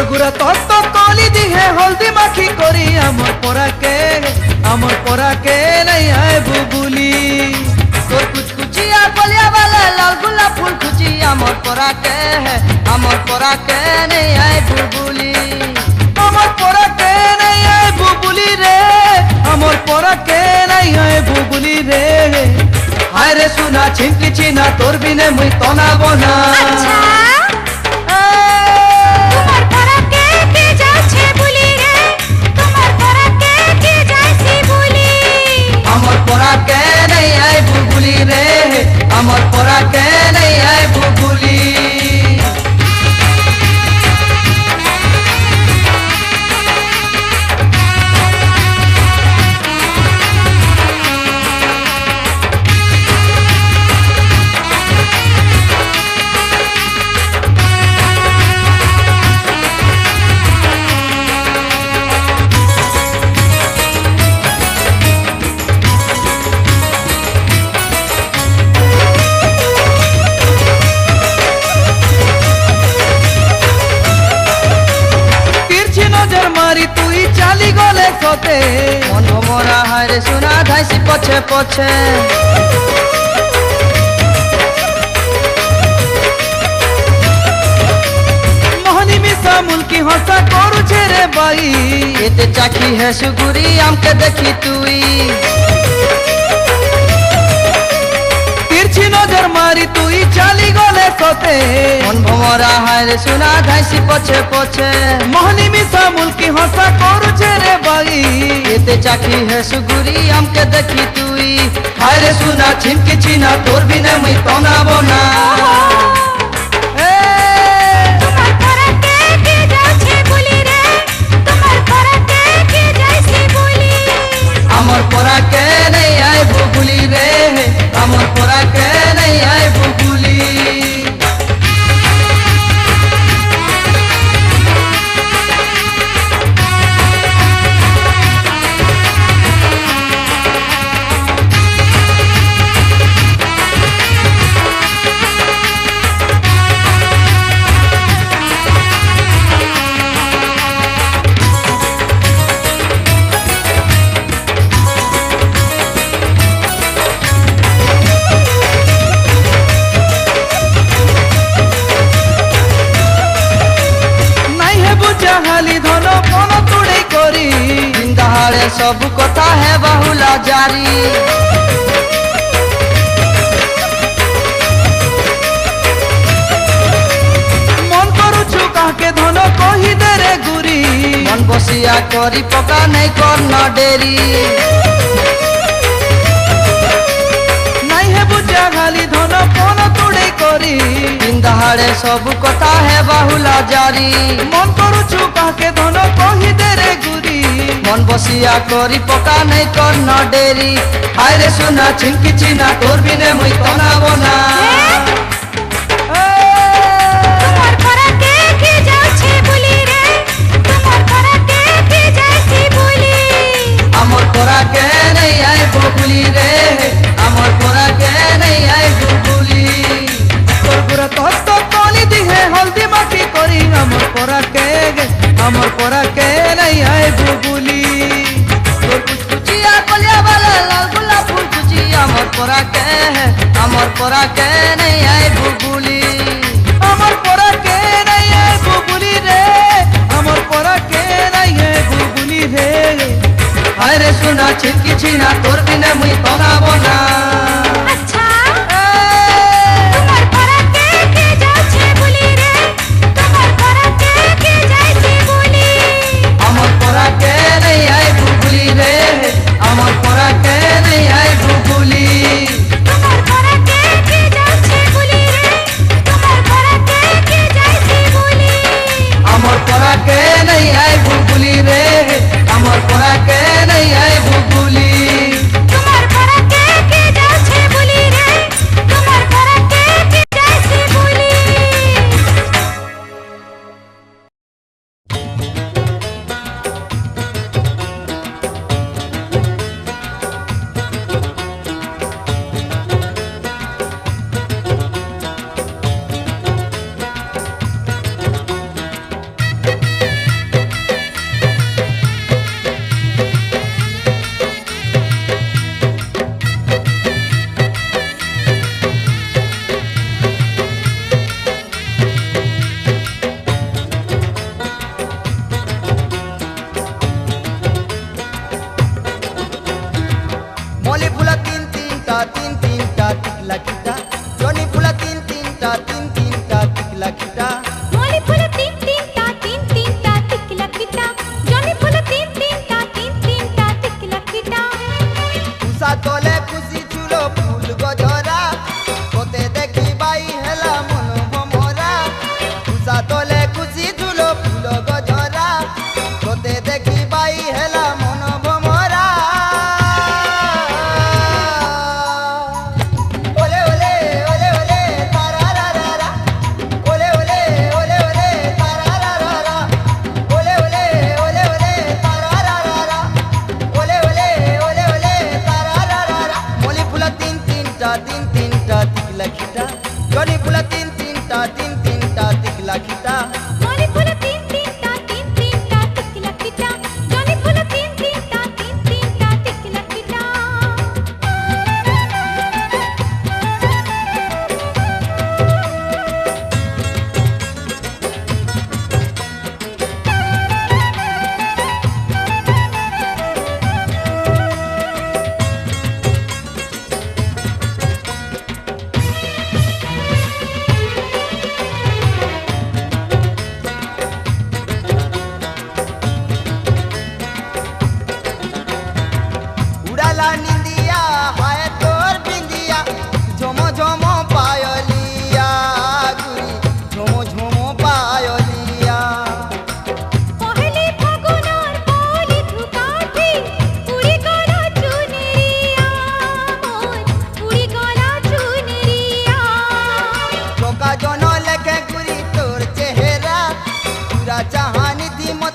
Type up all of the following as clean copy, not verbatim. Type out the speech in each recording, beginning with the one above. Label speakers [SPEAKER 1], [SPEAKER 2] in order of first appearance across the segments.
[SPEAKER 1] गुरा तत्त कली दिहे हल्दी माखी करी आमर पोरा के नहीं आए बुबुली
[SPEAKER 2] तोर कुछ कुचिया गलिया वाला लाल गुलाब फूल कुची आमर पोरा के नहीं आए बुलबुली
[SPEAKER 1] आमर पोरा के नहीं आए बुबुली रे आमर पोरा के नहीं आए बुबुली रे हाय रे सुना छिनकी छिना तोर बिने मुई तना बना अमर पोरा के नहीं आए बुबुली चाली गले सोते
[SPEAKER 2] मन भमरा हाय सुना धाइसी पछे पछे
[SPEAKER 1] मोहनी मिसा मुल्की हंसा करू छे रे बाई
[SPEAKER 2] एते चाकी है सुगुरी आमके देखी तुई
[SPEAKER 1] तिरछी नजर मारी तुई चाली गले सोते
[SPEAKER 2] मन भमरा हाय सुना धाइसी पछे पछे
[SPEAKER 1] मोहनी मिसा मुल्की हंसा करू छे रे बाई
[SPEAKER 2] एते चाकी है सुगुरी आमके देखी तुई
[SPEAKER 1] हाय रे सुना छिनकी छिना तोर बिना मुई तना बना अमर पोरा के नहीं आए बुबुली रे अमर पोरा के नहीं आए बुबुली हाली धन पन तुड़े करी
[SPEAKER 2] जिंदाहारे सब कथा है बहुला जारी
[SPEAKER 1] मन करुछु काके धन कही दे रे गुरी
[SPEAKER 2] मन बसिया करी पका नहीं करना डेरी
[SPEAKER 1] नहीं है बुझा खाली धन पन तुड़े करी
[SPEAKER 2] जिंदाहारे सब कथा है बहुला जारी
[SPEAKER 1] मन करुछु काके धन कही दे रे गुरी
[SPEAKER 2] मन बसिया करी पका नहीं करना डेरी
[SPEAKER 1] हाय रे सुना छिनकी छिना तोर बिने मुई तना बना अमर पोरा के नहीं आए बुबुली रे अमर पोरा के नहीं आए बुबुली तोर गुरा तत्त कली दिहे हल्दी माखी करी अमर पोरा के नहीं आए बुबुली
[SPEAKER 2] तोर कुछ कुचिया गलिया वाला लाल गुलाब फूल कुची अमर पोरा के नहीं आए बुबुली
[SPEAKER 1] अमर पोरा के नहीं आए बुबुली रे अमर पोरा के नहीं आए बुबुली रे हाय रे सुना छिनकी छिना तोर बिना मुई तना बना अमर पोरा के नहीं आए बुबुली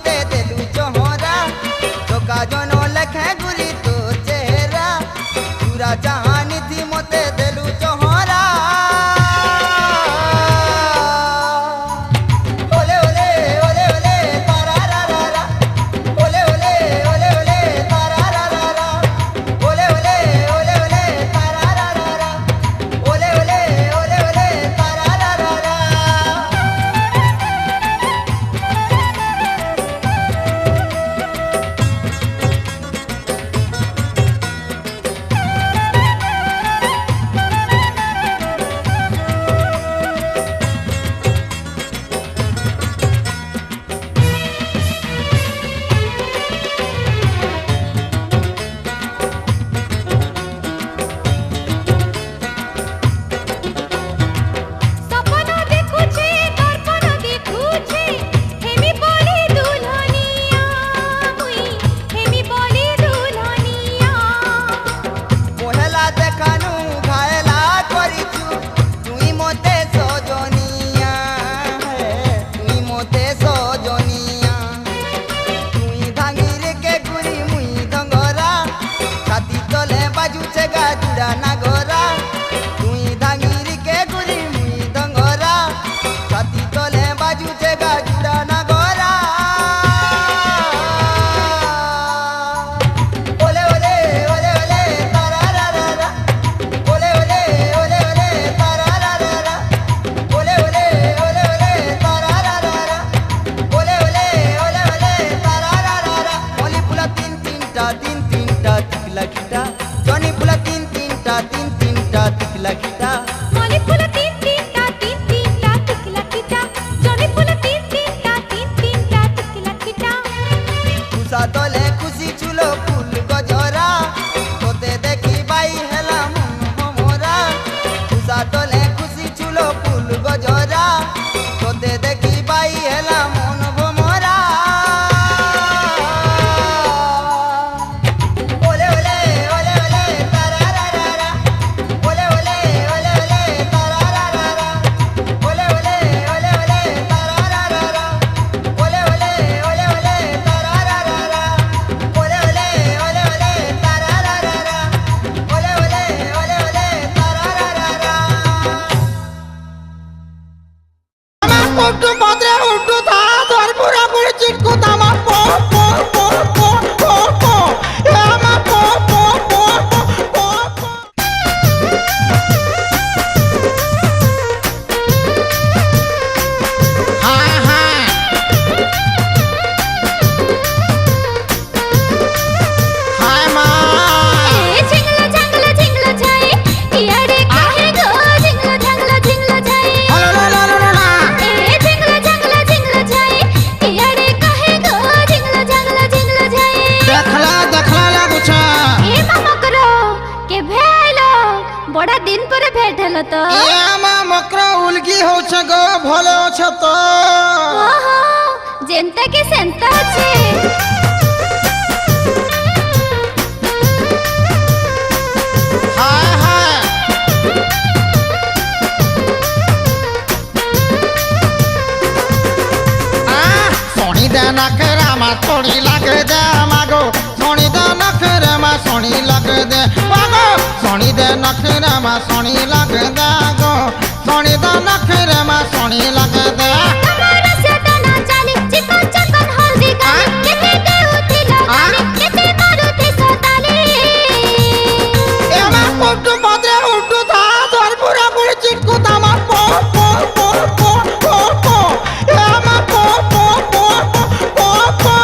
[SPEAKER 2] मते देलु चोहरा चोका जनो लखे गुरी तो चेहरा पूरा जहानी थी मते देलु चोहरा ओले ओले ओले ओले तारा रा रा रा ओले ओले ओले ओले तारा रा रा रा ओले ओले ओले ओले तारा रा रा रा ओले ओले ओले ओले तारा रा रा रा
[SPEAKER 3] सपन देखुछे दर्पण देखुछे हेमी बोली दुल्हनिया मुई हेमी बोली दुल्हनिया
[SPEAKER 2] पहला देखानु घायला करिछु तुई मोते सजनिया तुई मोते सजनिया तुई धांगिर के गुरी मुई धंगरा छाती तले बाजुचे गाजुड़ा नागरा तुई धांगिर के गुरी मुई धंगरा छाती तले बाजुचे गाजुड़ा नागरा ओले ओले ओले ओले तारा रा रा रा ओले ओले ओले ओले तारा रा रा रा ओले ओले ओले ओले तारा रा रा रा ओले ओले ओले ओले तारा रा रा रा ओली फुला तीन तीनटा तिकला खिटा जनी फुला तीन तीनटा तिकला खिटा
[SPEAKER 3] मली फूल तीन तीनटा टिकला खिटा जनी फूल तीन तीनटा टिकला खिटा
[SPEAKER 2] खुशा तले खुशी छुलो फूल गजरा तोते देखी बाई हेला मन हमरा खुशा तले खुशी छुलो फूल गजरा तोते देखी बाई हेला मन हमरा ओले ओले ओले ओले तारा रा रा रा ओले ओले ओले ओले तारा रा रा रा ओले ओले ओले ओले तारा रा रा रा ओले ओले ओले ओले तारा रा रा रा ओले ओले ओले ओले तारा रा रा रा ओले ओले ओले ओले तारा रा रा रा
[SPEAKER 1] Untuk patre untuk dah pura pura cikgu tama po po po po po po ya ma po po po po po hai hai hai ma
[SPEAKER 3] ए झिंगला झंगला जाए यारे काहे गो झिंगला जाए
[SPEAKER 1] la la la la la
[SPEAKER 3] ए झिंगला जाए यारे काहे गो झिंगला जाए
[SPEAKER 1] देखला लागू छ
[SPEAKER 3] ए मामा करो के भेलो बड़ा दिन पर भेट हलो तो
[SPEAKER 1] ए मा मकरा उलगी हो छ गो भलो छ तो
[SPEAKER 3] ओहो जेंता के सेंता छे
[SPEAKER 1] हाय हाय आ सोनी दे नखरा मा थोड़ी लग दे मागो सोनी दे नखरा मा सोनी लग दे मागो सोनी दे नखरा मा सोनी लग दे गो सोनी दे नखरा मा सोनी लग दे
[SPEAKER 3] हमारा से तना चाली चिकन चिकन हल्दी गाली केते दे उठी लगाली केते मारुति सोताली
[SPEAKER 1] ए मा पोटू पत्रे उठू था तोर पूरा पूरी चिटकू तामा पो पो पो पो पो पो ए मा पो पो पो पो पो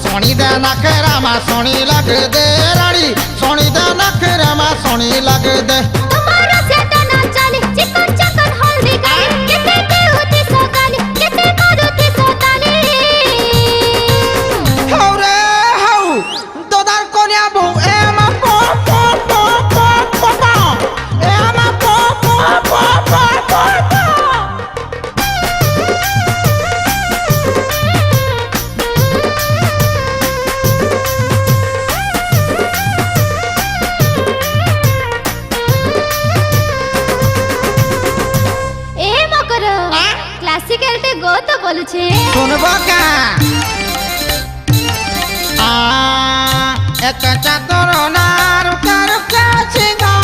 [SPEAKER 1] सोनी दे नखरा मा सोनी लग दे रानी सोनी दे नखरा मा सोनी लग दे
[SPEAKER 3] हमारा से तना चाली चिकन चिकन हल्दी गाली केते दे उठी सोताली केते मारुति सोताली
[SPEAKER 1] हौरे हौ दोदार कोनिया बो ए मा पो पो पो पो पो पो ए मा पो पो पो पो पो पो
[SPEAKER 2] सुनबो का एक चातुर नार कर के चिंगा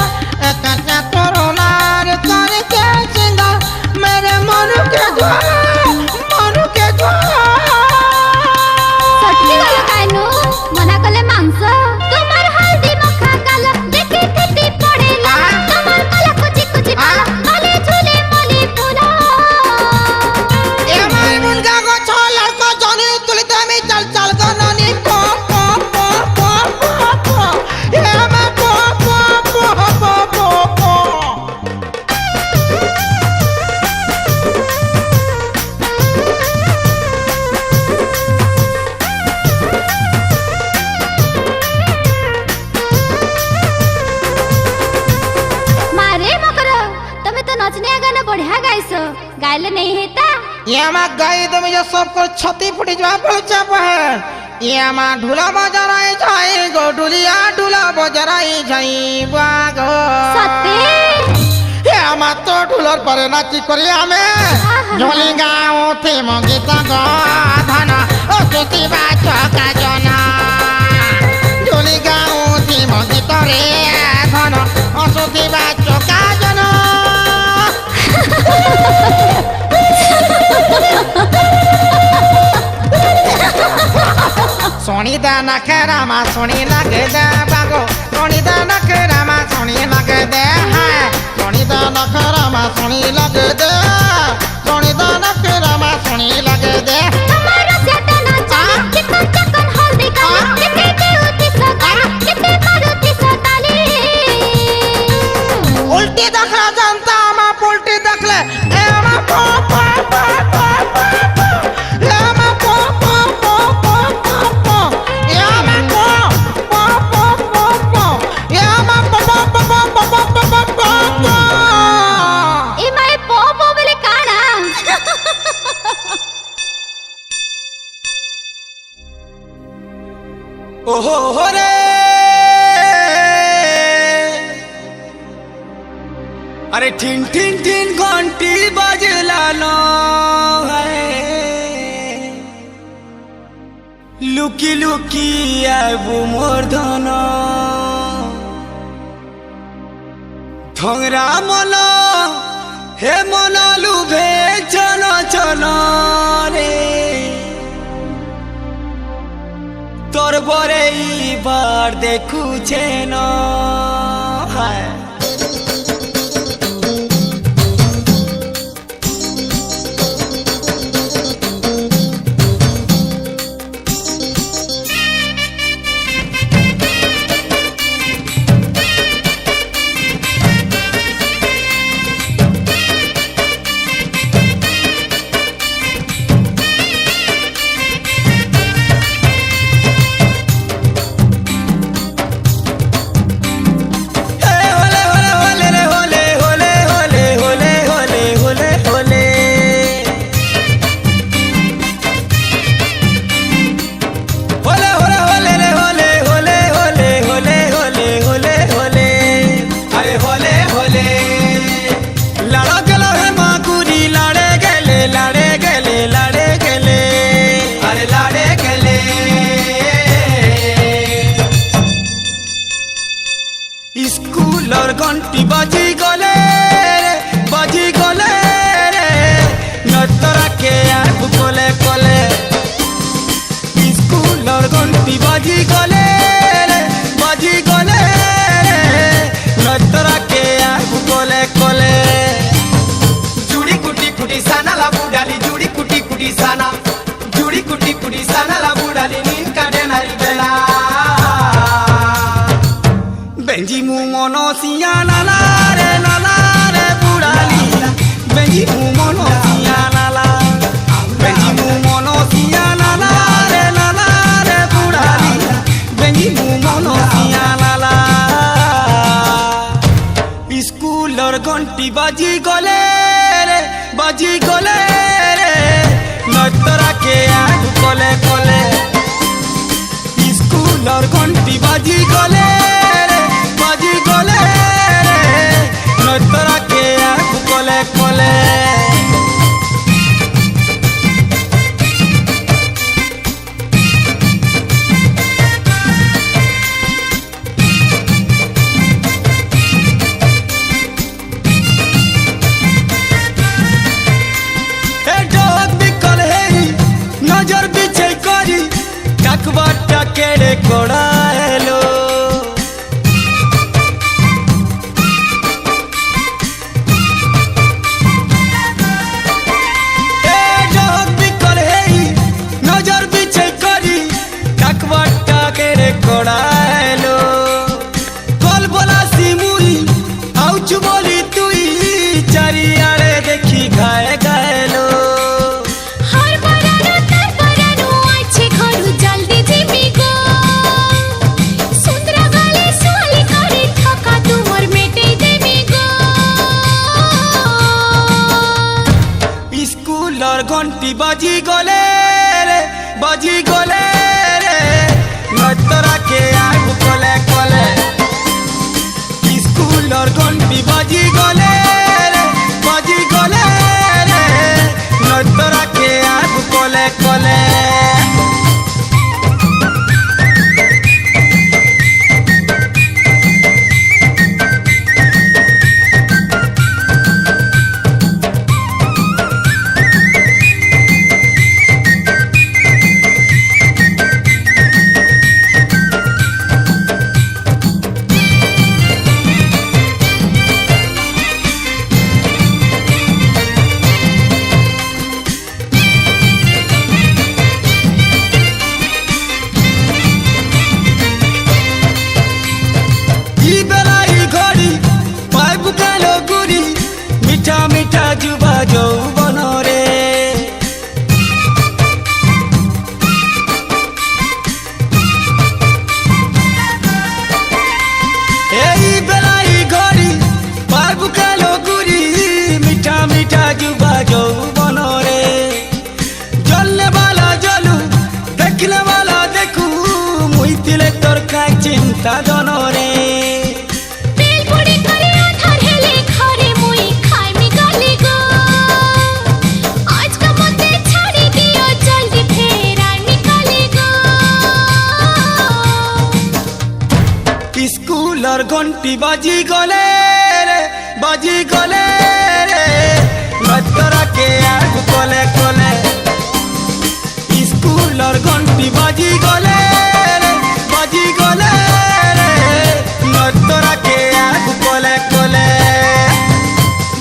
[SPEAKER 2] एक चातुर नार कर के चिंगा मेरे मन के द्वार
[SPEAKER 3] सटकी गल कायनो मना कले मांस तुम्हार हल्दी मखा गाल देखे थेती पड़ेला तुम्हार कला कुची कुची माले झूले मोली पूरा
[SPEAKER 2] ए माय मुलगा गो छोलर को जनी तुलिते मी चल चल गो ननी पो पो पो पो पो पो ए मा पो पो पो पो पो पो
[SPEAKER 3] मारे मकर तमे तो नचने गाना बढ़िया गाइसो गाइले नहीं हेता
[SPEAKER 2] ये मा गाई तो मुझे सब को छती फुटी जा पहुंचा है ये मा ढोला बजराई जाई गो ढुलिया ढोला बजराई जाई बागो
[SPEAKER 3] सत्ते
[SPEAKER 2] ये मा तो ढोलर पर नाची करी हमें झोली गाओ थे मंगीत गो धना ओ सुती बाचो का जना झोली गाओ थे मंगीत रे धना ओ सुती बाचो का जना सोनी दा नखरा मा सोनी लगे दे बागो सोनी दा नखरा मा सोनी लगे दे है सोनी दा नखरा मा सोनी लगे दे सोनी दा नखरा मा सोनी लगे दे
[SPEAKER 3] तुम्हारा सेटा नाचा कितना चकन हल्दी गाल देखे देउती सगाल कितने मारुति सताली
[SPEAKER 2] उल्टी दखला जनता मा उल्टी दखले ए मा पो पो पो पो पो ए मा पो पो पो पो पो पो ए मा पो पो पो पो पो ए मा पो पो पो पो पो पो पो पो
[SPEAKER 3] ई माय पो पो बेले काना
[SPEAKER 1] ओहो हो रे अरे ठिन ठिन ठिन घंटी बजला नो है लुकी लुकी आबू मोर धन धंगरा मन हे मन लुभे चन चन रे তোর বরে এইবার দেখুছে না হায় घंटी बजी गले रे नतरा के आब कोले कोले स्कूलर घंटी बजी गले रे नतरा के आब कोले कोले जुड़ी कुटी कुटी साना ला बुडाली जुड़ी कुटी कुटी साना ला बुडाली नीन काटे नारी बेला बेंजी मुमोनो सिया नाला रे बुडाली बेंजी मुमोनो सिया नाला बेंजी मुमोनो सिया नाला रे बुडाली बेंजी मुमोनो सिया नाला स्कूलर घंटी बाजी गले रे नतरा के आग कोले कोले स्कूलर घंटी बाजी गले रे नतरा के आग कोले कोले
[SPEAKER 4] केड़े कोड़ाएलो ए जग बिकल हेई नजर बिछे करी डाकवाटा केड़े कोड़ाएलो कल बोला सिमुई आउच बोली तुई चारियाड़े देखी गाए गाएलो घंटी बाजी गले रे नतरा के आगु कले कले स्कूल और घंटी बाजी गले रे नतरा के आगु कले कले मीठा जुबा जौबन रे एई बेलाई घड़ी बाबू कालो गुरी मीठा मीठा जुबा जौबन रे जलने वाला जलू देखने वाला देखू मुइतिले तोर का चिंता जन रे स्कूलर घंटी बाजी गले रे नतरा के आगु कले कले स्कूलर घंटी बाजी गले रे नतरा के आगु कले कले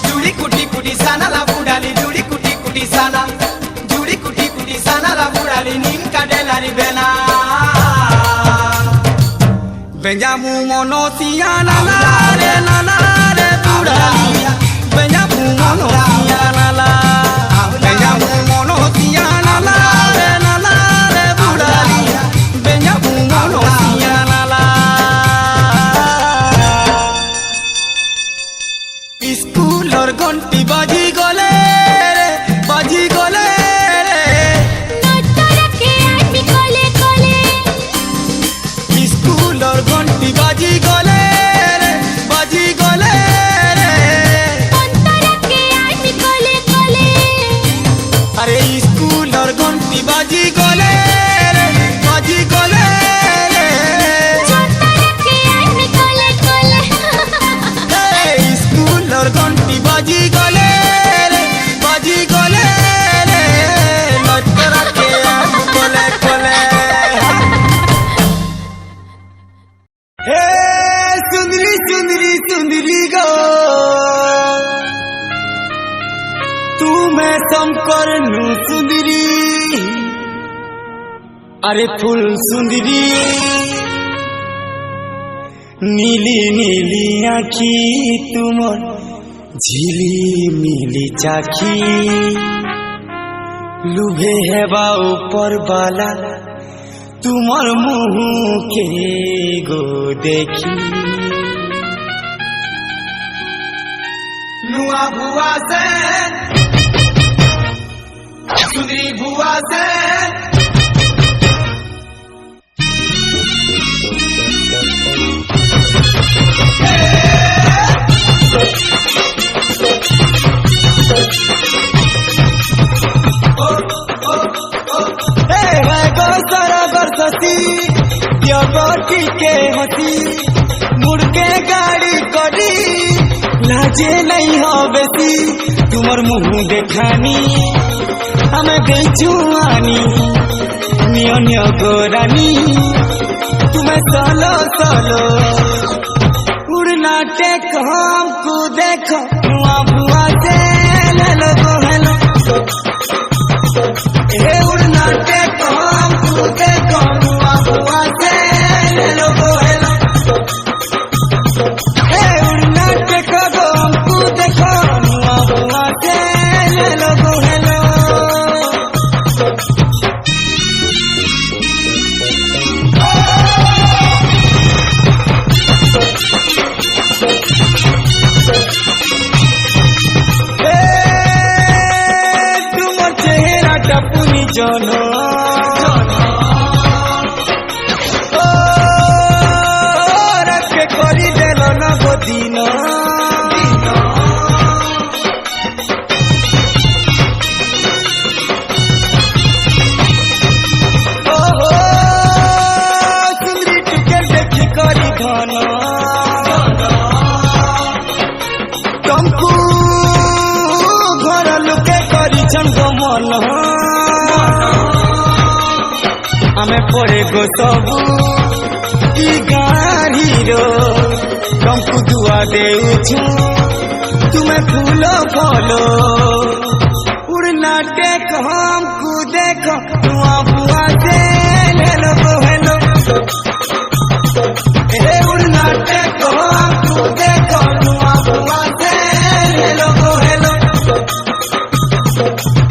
[SPEAKER 4] जुड़ी कुटी कुटी साना ला बुडाली जुड़ी कुटी कुटी साना ला बुडाली नीम का डेलारी बेना Benjamu monosia la रे बुढ़ाली Benjamu monosia la Benjamu monosia la रे बुढ़ाली Benjamu monosia la स्कूल और घंटी बाजी गले रे
[SPEAKER 3] नतरा के आदमी कोले कोले
[SPEAKER 4] स्कूल और घंटी बाजी गले रे
[SPEAKER 3] नतरा के आदमी कोले कोले
[SPEAKER 4] अरे स्कूल और घंटी बाजी गले रे
[SPEAKER 3] नतरा के आदमी कोले कोले
[SPEAKER 4] स्कूल और घंटी बाजी गले रे नतरा के आगु कले कले हे सुंदरी गो तू मैं शंकर नु सुंदरी अरे फूल सुंदरी नीली नीली आखी तुमर झिली मिली चाखी लुभे हेबा ऊपर बाला तुमर मुँह के गो देखी नुआ भुआ से सुंदरी भुआ से के हसी मुड़ के गाड़ी करी लाजे नहीं हो बेसी तुमर मुँह देखानी हमें बेचुआनी अन्य गोरानी तुम्हें सोलो सोलो उड़ना टेक हमको देखो नुआ बुआ से ले लो हेलो हे उड़ना टेक हमको देखो नुआ बुआ से ले लो हेलो हे उड़ना टेक हमको देखो नुआ बुआ से ले लो हेलो পুনি জন রাখে করি দেল না গদিন সুন্দরী টুকে দেখি করি ধন তমকু ঘর লোকে করিছন গমন आमे पड़े गो सबू ई गाड़ीरो तुमको दुआ देउछु तुम्हें फूलो फलो उड़ना टेक हमको देखो नुआ बुआ से ले लो हेलो हे उड़ना टेक हमको देखो नुआ बुआ से ले लो हेलो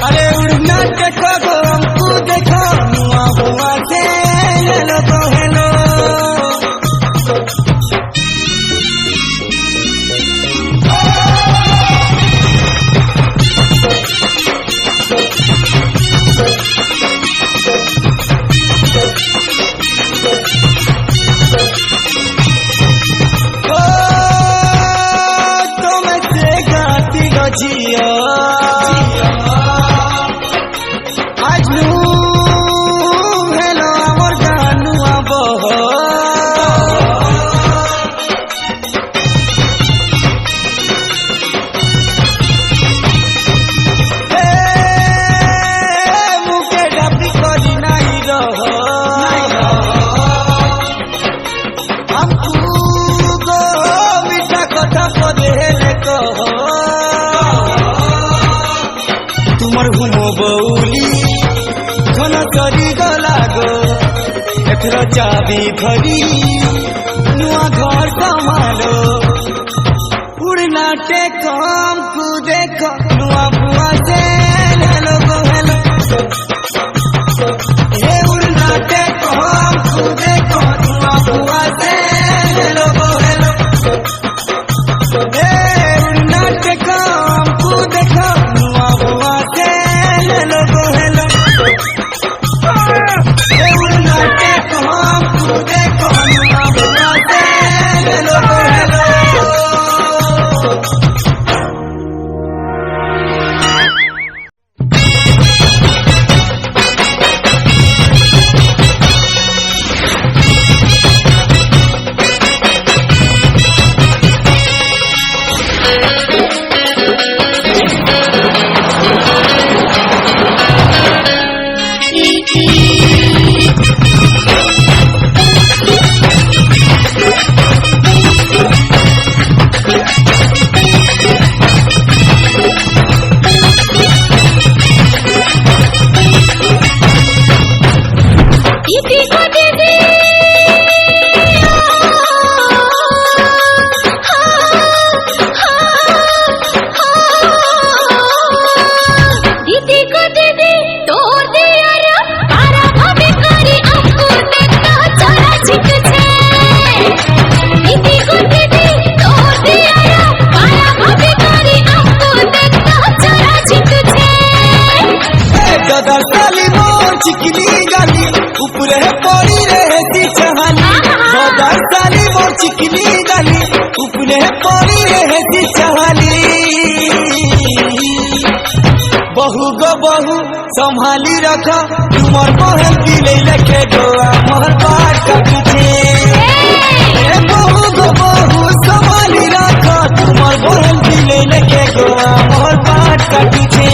[SPEAKER 4] अरे उड़ना टेक हमको देखो नुआ बुआ से ले लो हेलो तुम से गाती गजिया आज नू हेलो अमर गानु आबह मुके डाबी करी नहीं रह हमको गो मीठा कथा पदेले कह तुमर हुमो बौली घन चरी गला गो एथर चाबी धरी नुआ घर संभालो उड़ना टेक हमको देखो नुआ बुआ से ले लो हेलो हे उड़ना टेक हमको देखो नुआ बुआ से ले लो हेलो हे उड़ना टेक हमको देखो नुआ बुआ से ले लो हेलो हे उड़ना टेक हमको देखो नुआ बुआ से ले लो हेलो चिकनी गाली ऊपरे पड़ी रहती चहानी बदर साली मोर चिकनी गाली ऊपरे पड़ी रहती चहानी बहु गो बहु संभाली रखा तुमर महल पीले लखे गोआ महल बात का पीछे बहु गो बहु संभाली रखा तुमर महल पीले लखे गोआ महल बात का पीछे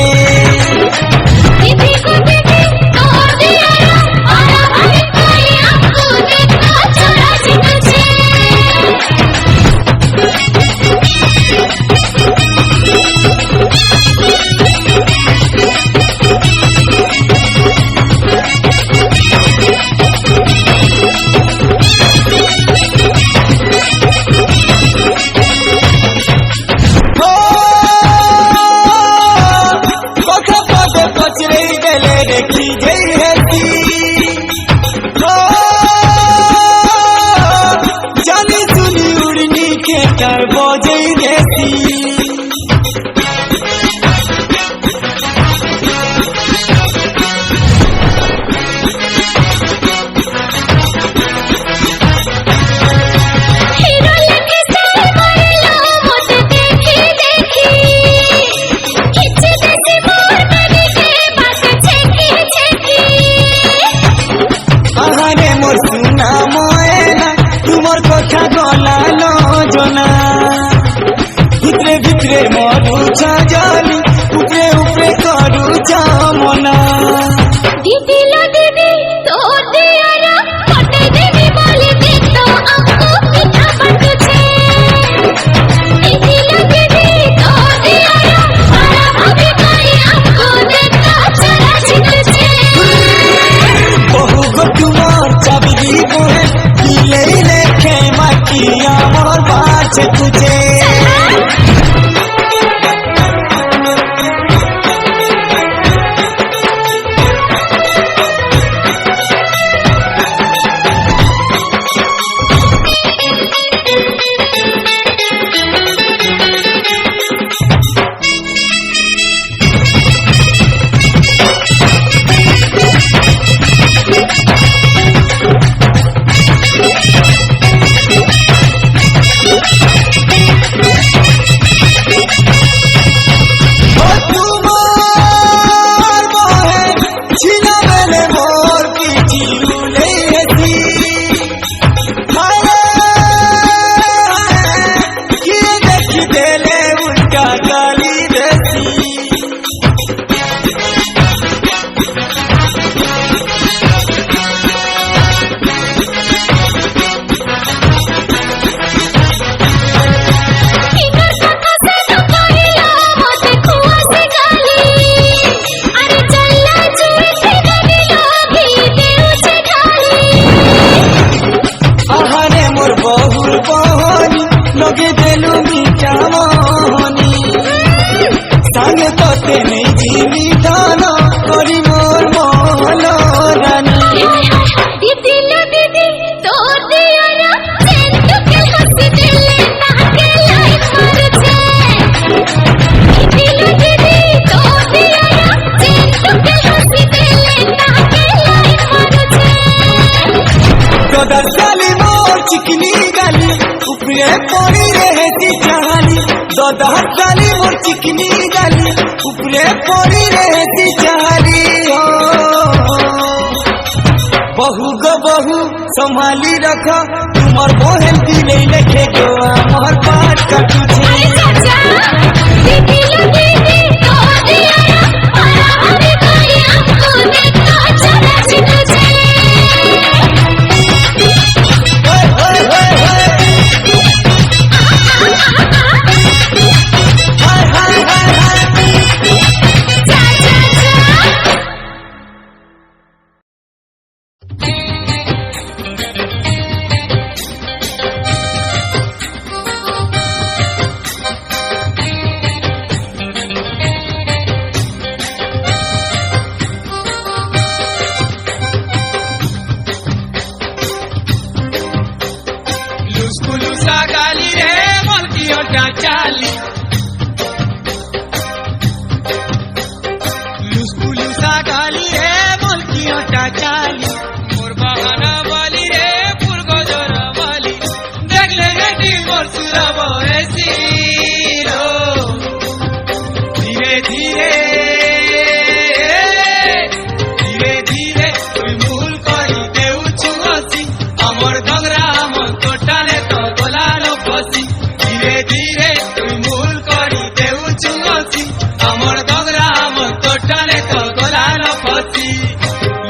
[SPEAKER 3] दीदी को दीदी तोड़ दिया
[SPEAKER 4] जेई देसी
[SPEAKER 3] हीरो लगे साल मरलो मोटे देखी देखी खिच्चे देसी मोर बनी के बात छेकी छेकी
[SPEAKER 4] आहारे मोर सुना मोएना तुमर कथा गला न जना भितरे भितरे मरुचा जाली उपरे उपरे करुचा मना
[SPEAKER 3] दीदी लो दीदी तो दियारा मोटे देवी बोली दी तो आपको पिता बटुछे दीदी लो दीदी तो दियारा मारा भाभी कोई आपको देखता चला छिटुछे
[SPEAKER 4] बहु गो तुमर चाबी बोहे ले लेखे माटी আমার পাছে তুঝে चिकनी गाली उपरे पड़ी रहती चाली ददा गाली मोर चिकनी गाली उपरे पड़ी रहती चाली हो बहु गो बहु संभाली रख तुमर बहन दिले लेखे गो हमर पाट काटू छे
[SPEAKER 3] चाचा दीदी लो दीदी तो दियारा मारा भाभी कोई आपको देखता चला छिटुछे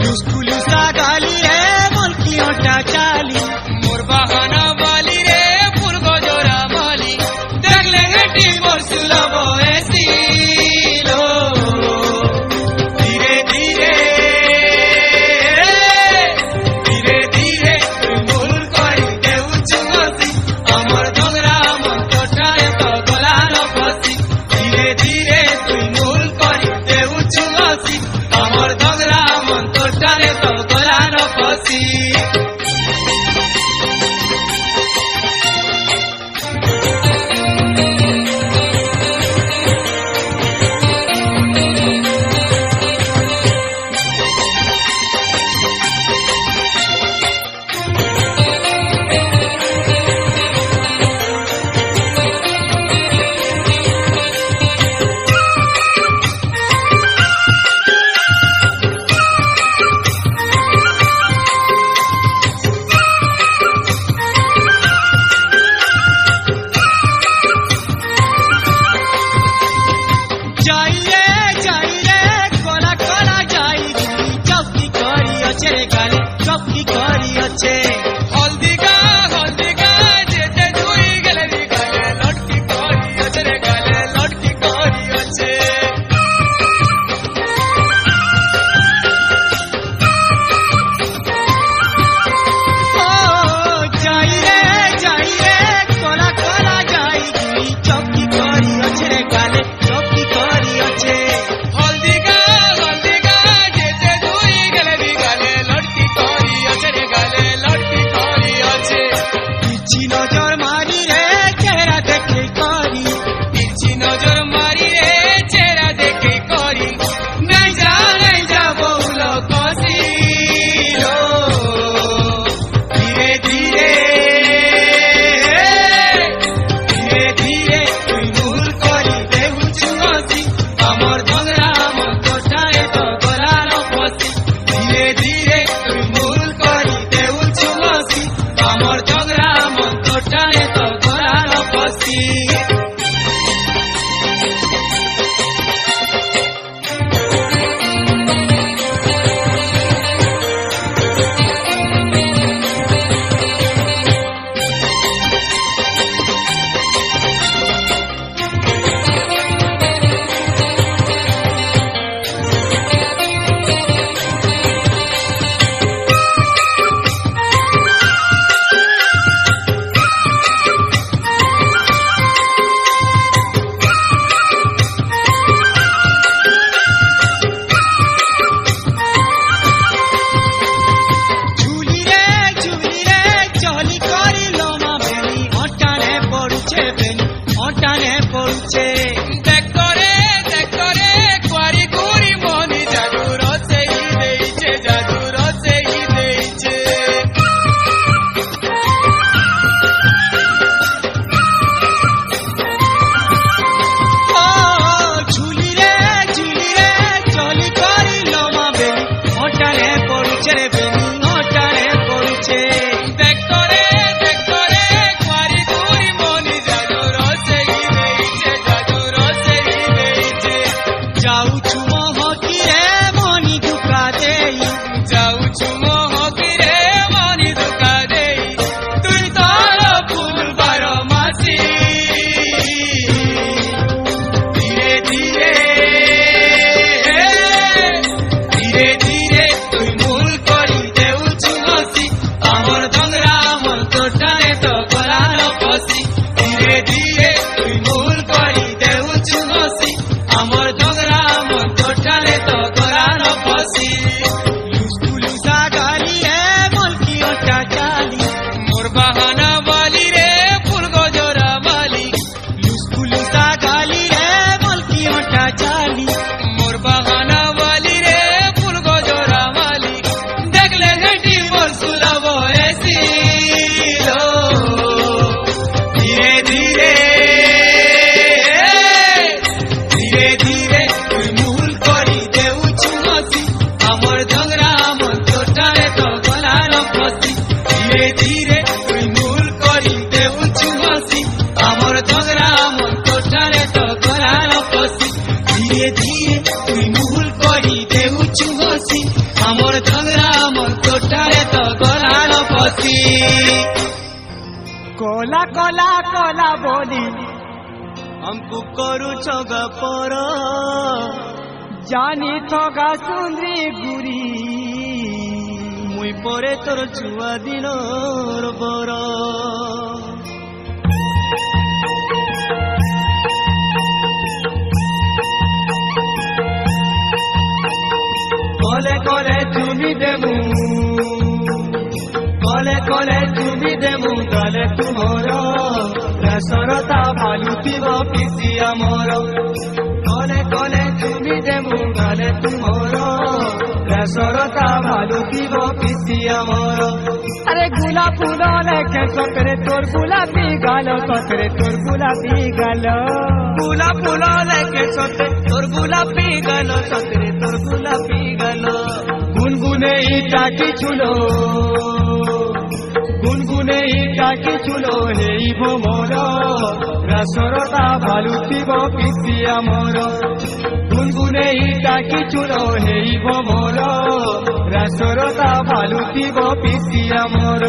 [SPEAKER 4] Luz ধীরে ধীরে তুই ভুল করি দেউছু বসি আমার ঝগড়া মন্তটারে তো গলার বসি
[SPEAKER 1] कोला कोला कोला बोली
[SPEAKER 4] हमको करू छगा पर
[SPEAKER 1] जानी थोगा सुंदरी गुरी
[SPEAKER 4] मुई परे तोर छुआ दिनर बर
[SPEAKER 1] कोले कोले चुमी देमु कोले कोले चुमी देमु गले तुमर रसरता भालुथिब पिसी आमर कोले कोले चुमी देमु गले तुमर रसरता भालुथिब पिसी आमर अरे गुला फूल लेके सतरे तोर गुलाबी गालो सतरे तोर गुलाबी गालो गुला फूल लेके सतरे तोर गुलाबी गालो सतरे तोर गुलाबी गालो गुनगुने इटा की छुलो गुनगुने इटा की छुलो हेई भोमर रसरता भालुथिब पिसी आमर गुनगुने इटा की छुलो हेई भोमर रसरता भालुथिब पिसी आमर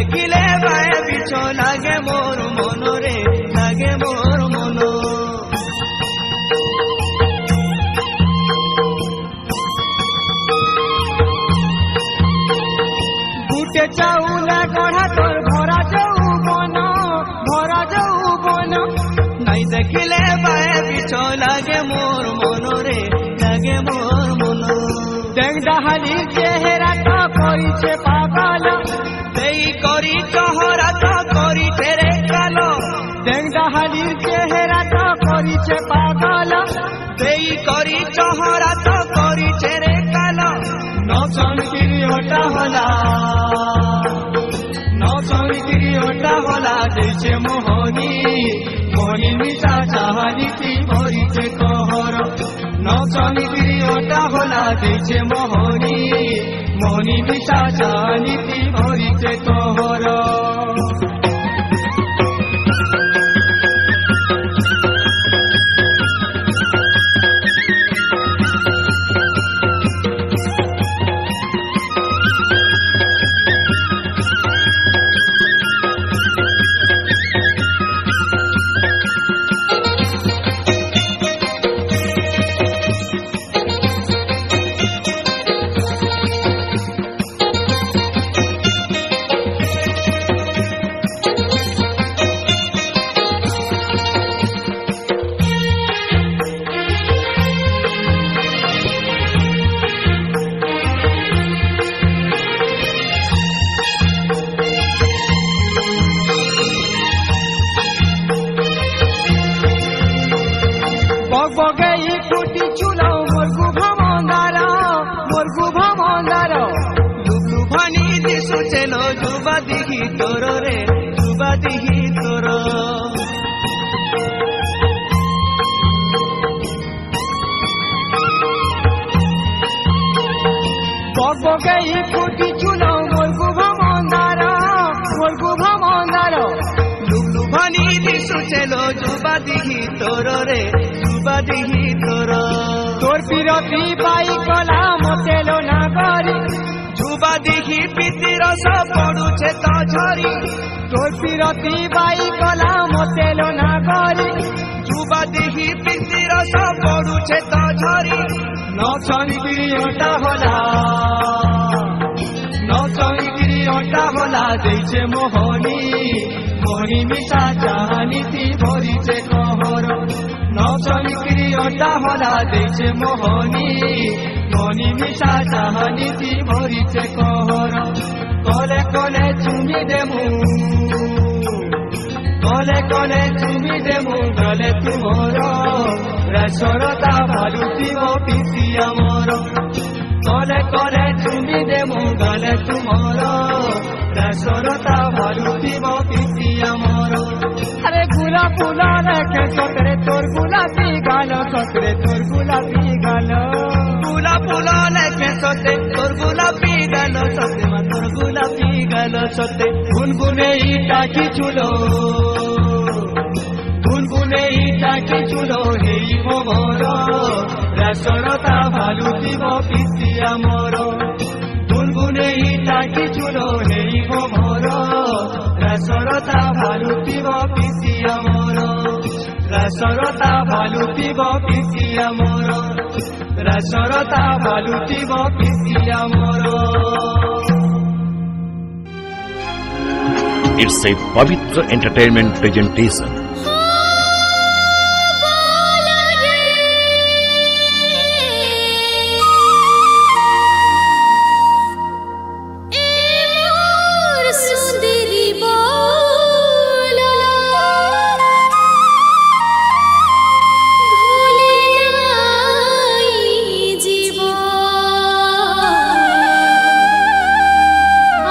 [SPEAKER 1] দেখিলে বায়ে বিছ লাগে মোর মনরে লাগে মোর মন
[SPEAKER 4] গুটে চাউলা গড়া তোর ভরা যৌবন
[SPEAKER 1] নাই দেখিলে বায়ে বিছ লাগে মোর মনরে লাগে মোর মন
[SPEAKER 4] দেখ ডাহালি চেহারা তো করিছে পাগল
[SPEAKER 1] দেই করি চহরা তো করি তেরে কালো
[SPEAKER 4] দেখ ডাহালি চেহারা তো করিছে পাগল
[SPEAKER 1] দেই করি চহরা তো করি তেরে কালো
[SPEAKER 4] নচনগিরি ওটা হলা জৈছে মোহনী মোহনী মিশা চাহানিতি ভরিছে কহর নচনগিরি ওটা হলা জৈছে মোহনী মোহনী মিশা চাহানিতি ভরিছে কহর বগবগেই ফুটি চুলাও মোরগু ভমন্দার
[SPEAKER 1] লুবলু ভানি দিশুছে লো যুবা দিহি তোর রে যুবা দিহি তোর
[SPEAKER 4] বগবগেই ফুটি চুলাও মোরগু ভমন্দার
[SPEAKER 1] লুবলু ভানি দিশুছে লো যুবা দিহি তোর রে যুবা দিহি তোর
[SPEAKER 4] তোর বিরতি পাই কলা মতেলো না করি
[SPEAKER 1] যুবা দিহি পিতি রস পড়ুছে তো ঝরি
[SPEAKER 4] তোর বিরতি পাই কলা মতেলো না করি
[SPEAKER 1] যুবা দিহি পিতি রস পড়ুছে তো ঝরি
[SPEAKER 4] নচনগিরি ওটা হলা জৈছে মোহনী মোহনী মিশা চাহানিতি ভরিছে কহর নচনগিরি ওটা হলা জৈছে মোহনী মোহনী মিশা চাহানিতি ভরিছে কহর কলে কলে চুমি দেমু গলে তুমর রসরতা ভালুতিব পিসি আমর কলে কলে চুমি দেমু গলে তুমর রসরতা ভালুতিব পিসি আমর আরে গুলা ফুলা রেখে সতরে তোর গুলাপি গাল সতরে তোর গুলাপি গাল
[SPEAKER 1] ফুলা ফুলা লেখে সতে তোর গোলাপি গাল সতে মা তোর গোলাপি গাল সতে
[SPEAKER 4] গুনগুনে ইটাকি চুলো হেই ভবর রসরতা ভালুতিব পিসি আমর গুনগুনে ইটাকি চুলো হেই ভবর রসরতা ভালুতিব পিসি আমর রসরতা ভালুতিব পিসি আমর রসরতা ভালুতিব পিসি আমর
[SPEAKER 5] It's a Pavitra Entertainment presentation.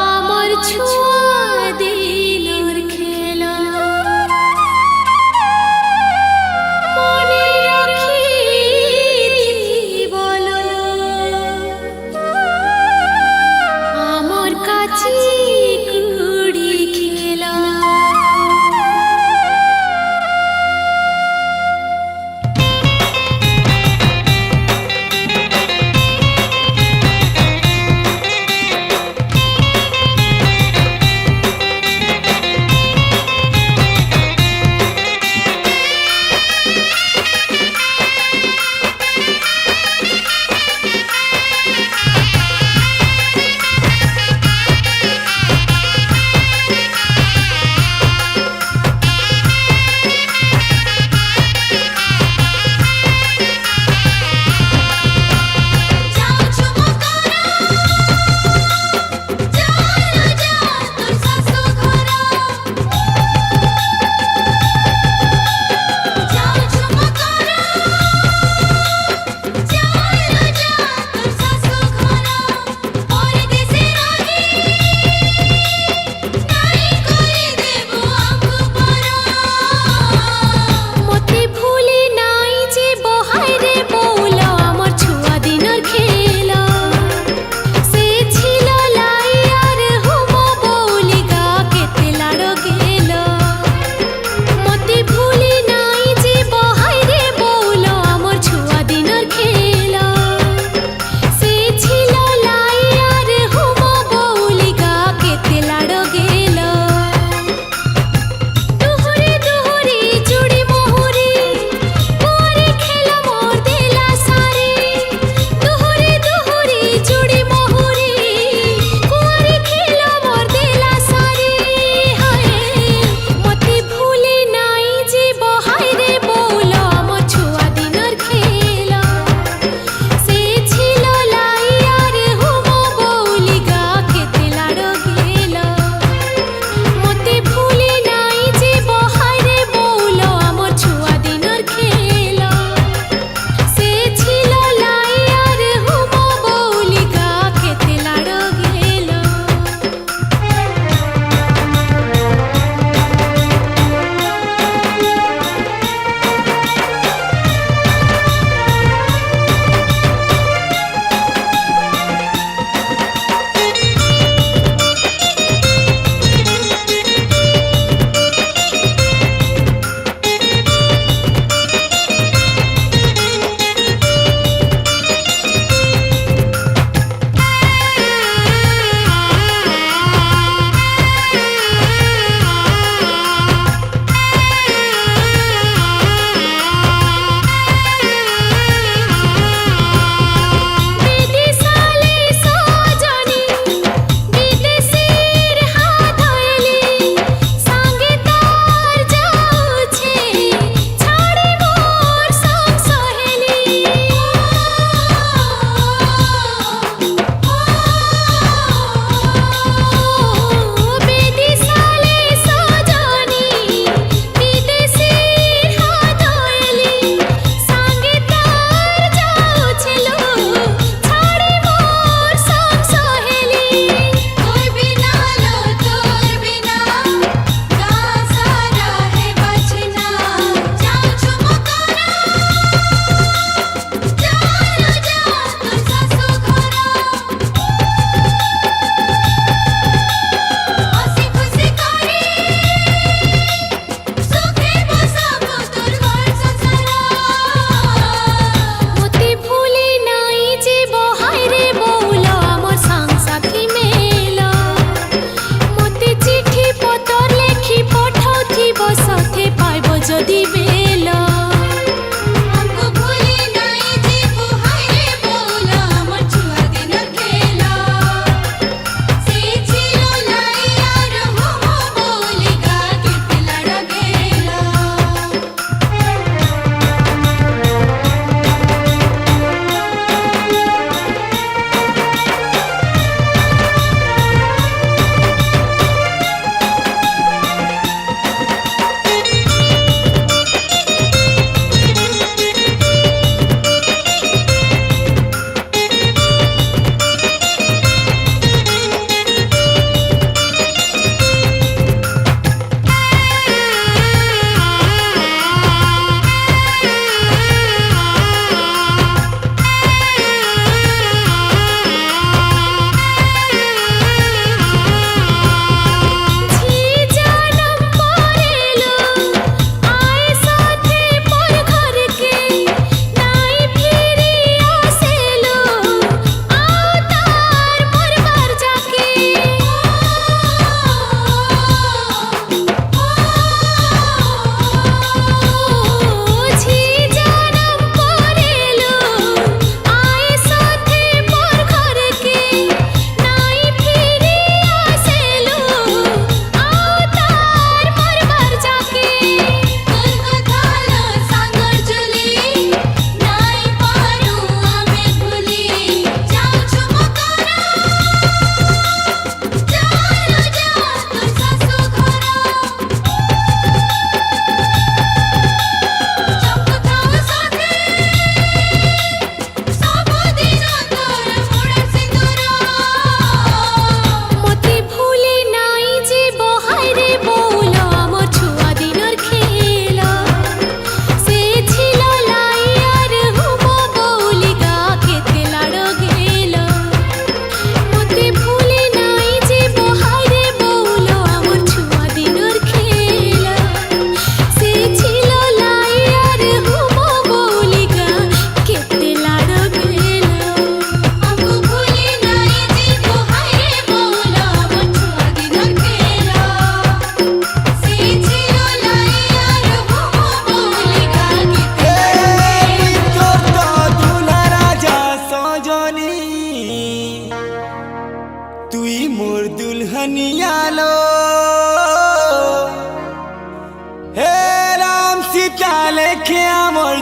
[SPEAKER 3] আমার ছোঁয়া দিলর খেলা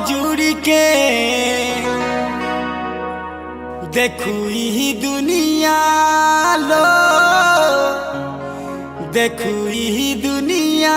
[SPEAKER 4] जुड़ी के देखू ही दुनिया लो देखू ही दुनिया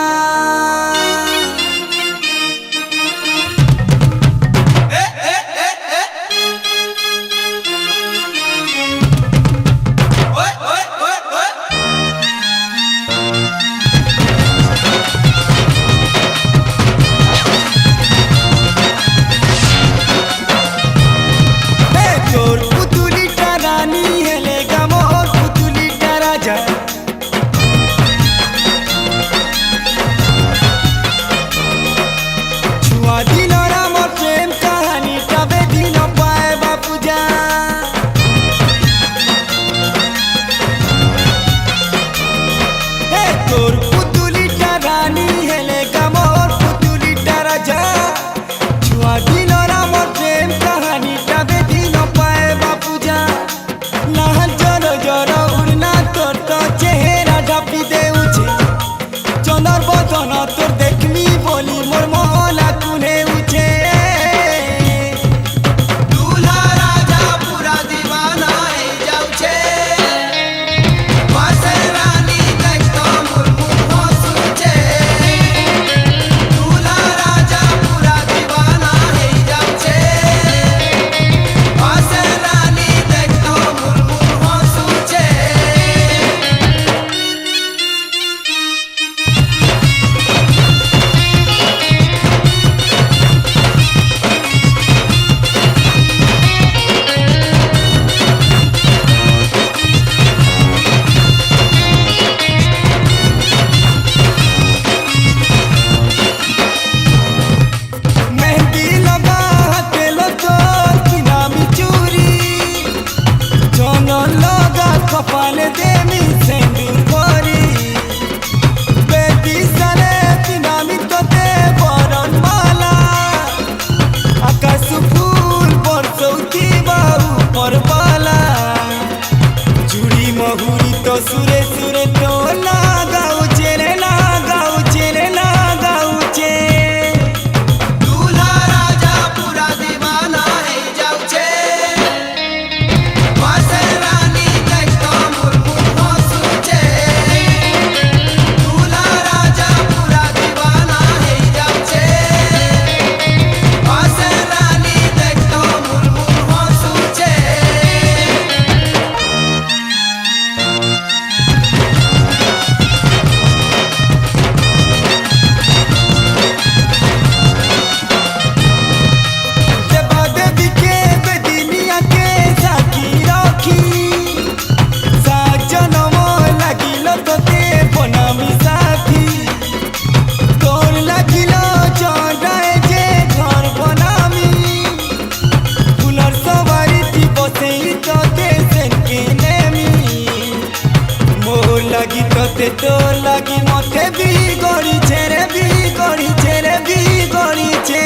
[SPEAKER 4] तो लगी मथे भी गड़ी छेरे भी गड़ी छेरे भी गड़ी छे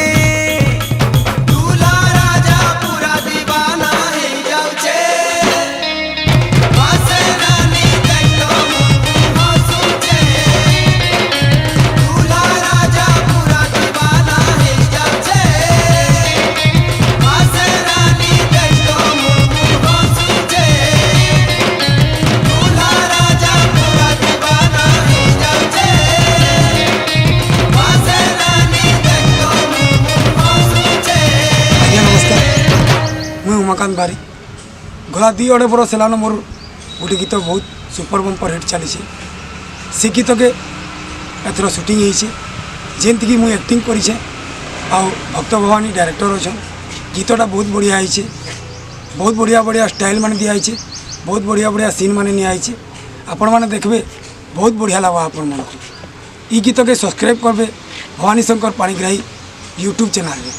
[SPEAKER 4] दूल्हा राजा पूरा दीवाना है जाऊ छे वासे रानी देखो मुँह सूचे दूल्हा राजा पूरा दीवाना है जाऊ छे वासे रानी देखो मुँह सूचे दूल्हा राजा पूरा दीवाना है जाऊ छे वासे रानी देखो मुँह सूचे।
[SPEAKER 6] आज्ञा नमस्कार मुझे उमाकांत बारी गला 2 अढ़े बरस है मोर गोटे गीत बहुत सुपर बम्पर हिट चली से गीत के एथर सुटिंग होती मुझे एक्टिंग कर भक्त भवानी डायरेक्टर अच्छा गीतटा बहुत बढ़िया है बहुत बढ़िया बढ़िया स्टाइल मान दिखाई बहुत बढ़िया बढ़िया सीन मान निहाई आपण मैंने देखबे बहुत बढ़िया लगा आपण मन को गीत के सब्सक्राइब करबे भवानी शंकर पाणिग्राही यूट्यूब चैनल में।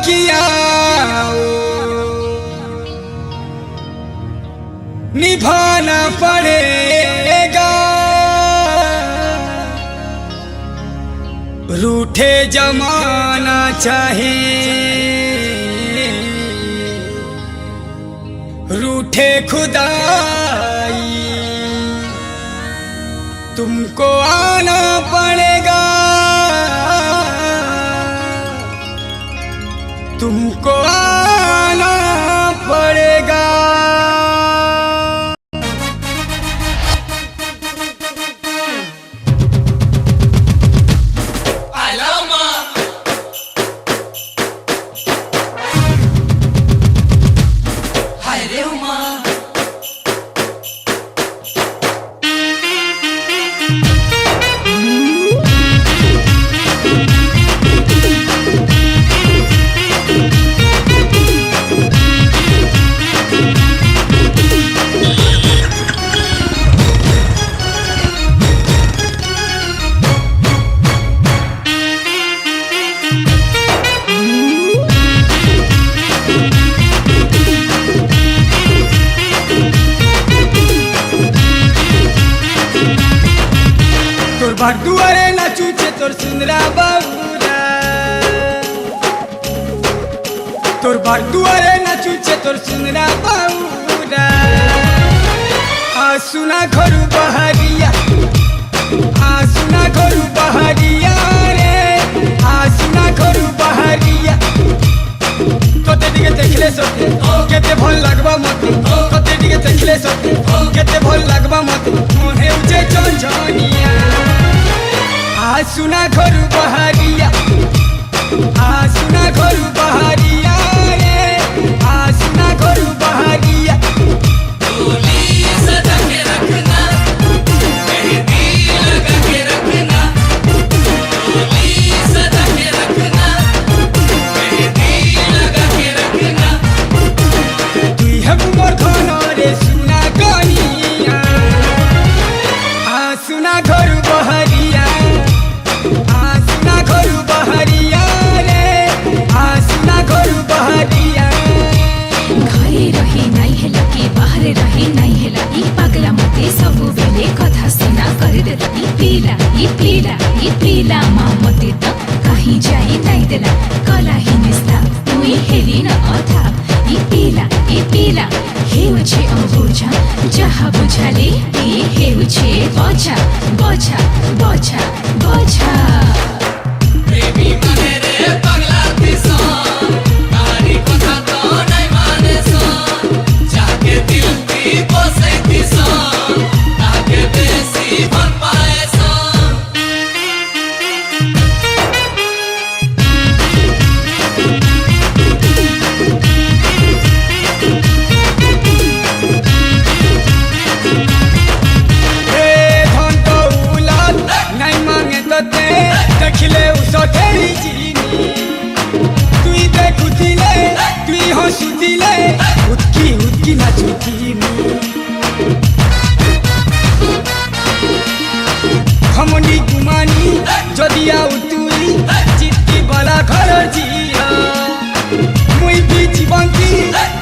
[SPEAKER 4] किया निभाना पड़ेगा, रूठे जमाना चाहे रूठे खुदाई, तुमको आना पड़ेगा, तुमको आना पड़ेगा। तोर दुआरे नाचूचे तोर सुंदरा बाबूरा, तोर दुआरे नाचूचे तोर सुंदरा बाबूरा। सुना घरू बहरिया, सुना घरू बहरिया रे, सुना घरू बहरिया। कते दिके देखले सते केते भल लागबा मते, कते दिके देखले सते केते भल लागबा मते, मोहे उजे झंझनिया। सुना घरू बहरिया, सुना घरू बहरिया रे, सुना घरू बहरिया। डोली सजा के रखना, मेहंदी लगा के रखना, डोली सजा के रखना, मेहंदी लगा के रखना। तू है मोर खाना रे सुना कनिया, सुना घरू बहरिया, सुना घरू बहरिया रे, सुना घरू बहरिया।
[SPEAKER 7] घरे रही नहीं हेला कि बाहर रही नहीं हेला, ई पगला मते सब बेले कथा सुना कर देला। ई पीला माँ मते त कहीं जाई नहीं देला, कला ही निस्ता तुई हेली न अथा। ई पीला हेउछे अबुझा, जहाँ बुझाले ई हेउछे बचा बचा बचा बचा।
[SPEAKER 1] प्रेमी माने रे पगला दिसन, तारी कथा तो नहीं माने सन, जाके दिल की बसे दिसन, ताके बेसी भन पाए सन।
[SPEAKER 4] देखले उसठेरी जीनी, तुई देखुथिले तुई हसुथिले, उतकी उतकी नाचुथिनी। हमनी गुमानी जदि आउ तुई चित्ती बाला घर जिया, मुई भी जीवन की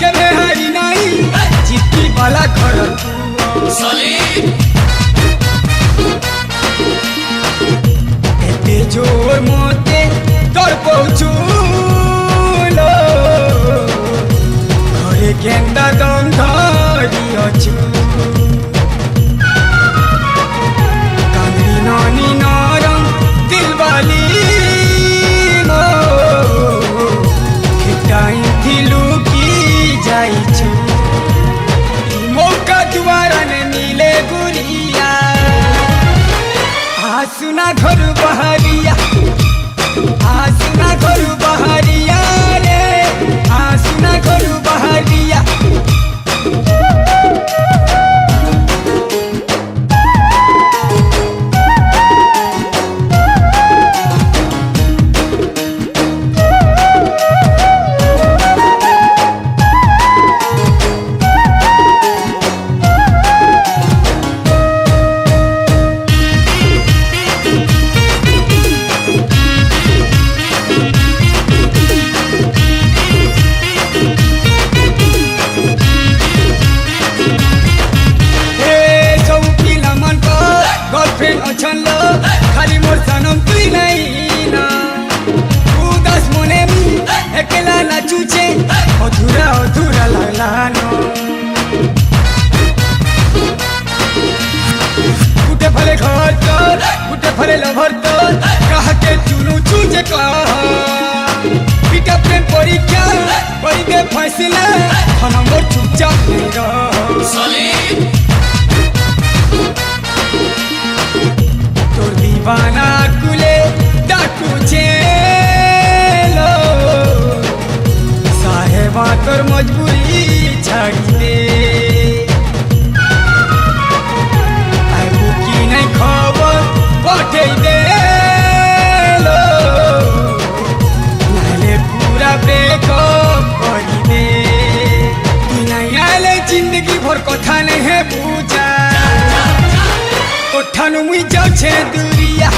[SPEAKER 4] केबे हारी नाही, चित्ती बाला घर सलीम। जोर मोते तोर पहुँचुलो, घरे गेंदा दम धरी अछु, कांदी नानी नरम दिल बाली मो। परीक्षा कोई दे फैसला हम मोर चुपचाप रह तोर दीवाना कुले डाकू चेलो साहेबा तोर मजबूरी छाड़ी दे आबू की नहीं खबर पठे दे लो नाले पूरा ब्रेकअप करी दे तू नहीं आले जिंदगी भर कथा नहीं है पूजा कोठानु मुई जाऊ छे दूरिया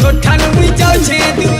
[SPEAKER 4] कोठानु मुई जाऊ छे दूरिया